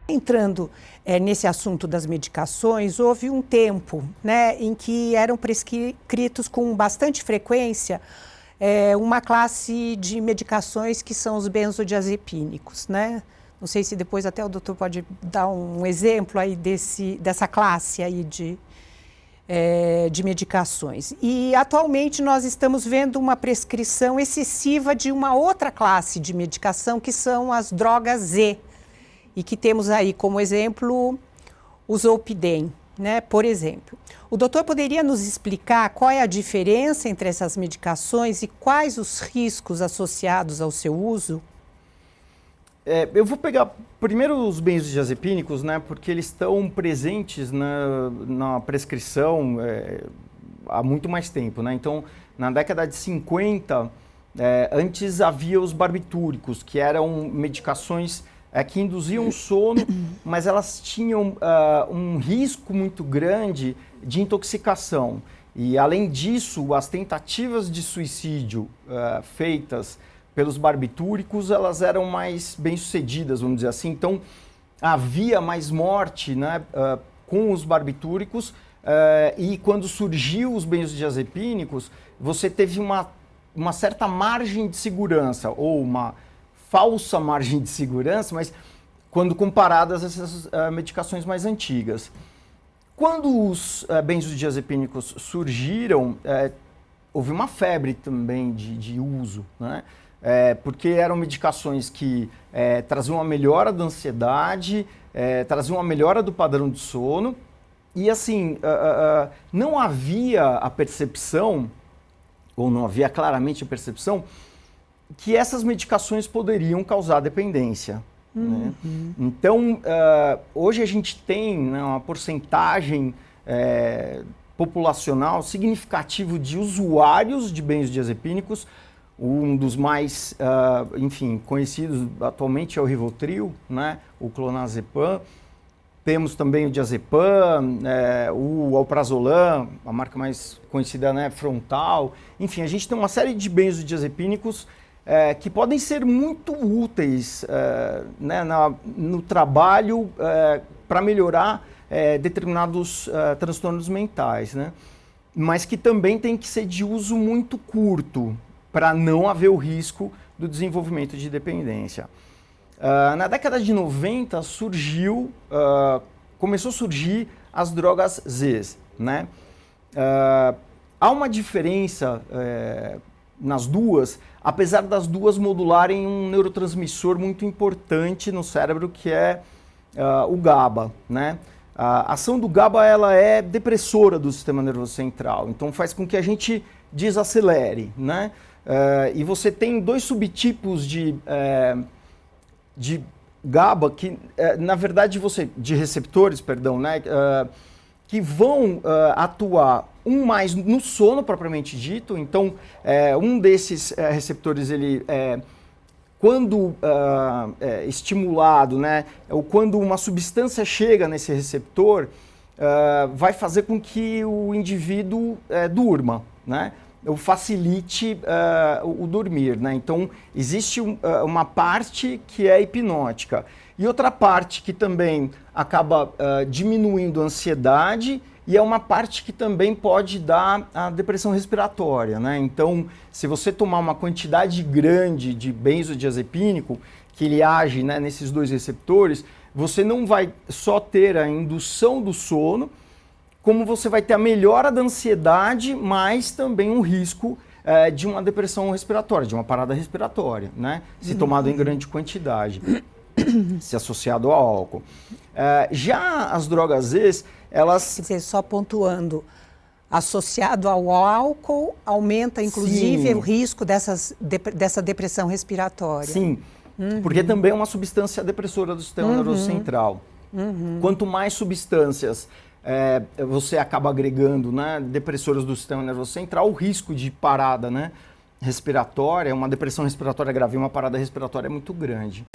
Entrando nesse assunto das medicações, houve um tempo, né, em que eram prescritos com bastante frequência uma classe de medicações que são os benzodiazepínicos, né? Não sei se depois até o doutor pode dar um exemplo aí dessa classe aí de medicações. E atualmente nós estamos vendo uma prescrição excessiva de uma outra classe de medicação, que são as drogas Z, e que temos aí como exemplo o Zolpidem, né, por exemplo. O doutor poderia nos explicar qual é a diferença entre essas medicações e quais os riscos associados ao seu uso? Eu vou pegar primeiro os benzodiazepínicos, né, porque eles estão presentes na prescrição há muito mais tempo, né? Então, na década de 50, antes havia os barbitúricos, que eram medicações que induziam sono, mas elas tinham um risco muito grande de intoxicação. E, além disso, as tentativas de suicídio feitas pelos barbitúricos, elas eram mais bem-sucedidas, vamos dizer assim. Então, havia mais morte, né, com os barbitúricos, e quando surgiu os benzodiazepínicos, você teve uma certa margem de segurança, ou uma falsa margem de segurança, mas quando comparadas a essas medicações mais antigas. Quando os benzodiazepínicos surgiram, houve uma febre também de uso, né? Porque eram medicações que traziam uma melhora da ansiedade, traziam uma melhora do padrão de sono, e assim, não havia a percepção, ou não havia claramente a percepção, que essas medicações poderiam causar dependência. Né? Então, hoje a gente tem, né, uma porcentagem populacional significativo de usuários de benzodiazepínicos. Um dos mais, conhecidos atualmente é o Rivotril, né, o clonazepam. Temos também o diazepam, o alprazolam, a marca mais conhecida, né, Frontal. Enfim, a gente tem uma série de benzodiazepínicos que podem ser muito úteis né, no trabalho para melhorar determinados transtornos mentais, né? Mas que também tem que ser de uso muito curto, para não haver o risco do desenvolvimento de dependência. Na década de 90 começou a surgir as drogas Z, né? Há uma diferença nas duas, apesar das duas modularem um neurotransmissor muito importante no cérebro, que é o GABA, né? A ação do GABA, ela é depressora do sistema nervoso central, então faz com que a gente desacelere, né? E você tem dois subtipos de GABA que, na verdade, de receptores, perdão, né? Que vão atuar mais no sono propriamente dito. Então, um desses receptores, ele quando estimulado, né, ou quando uma substância chega nesse receptor, vai fazer com que o indivíduo durma, né? Ou facilite o dormir, né? Então, existe uma parte que é hipnótica e outra parte que também acaba diminuindo a ansiedade, e é uma parte que também pode dar a depressão respiratória, né? Então, se você tomar uma quantidade grande de benzodiazepínico, que ele age, né, nesses dois receptores, você não vai só ter a indução do sono, como você vai ter a melhora da ansiedade, mas também um risco de uma depressão respiratória, de uma parada respiratória, né? Se tomado em grande quantidade, se associado ao álcool. Já as drogas Z, elas... Quer dizer, só pontuando, associado ao álcool, aumenta inclusive Sim. o risco dessa depressão respiratória. Sim, porque também é uma substância depressora do sistema nervoso central. Quanto mais substâncias você acaba agregando, né, depressoras do sistema nervoso central, o risco de parada, né, respiratória, uma depressão respiratória grave e uma parada respiratória é muito grande.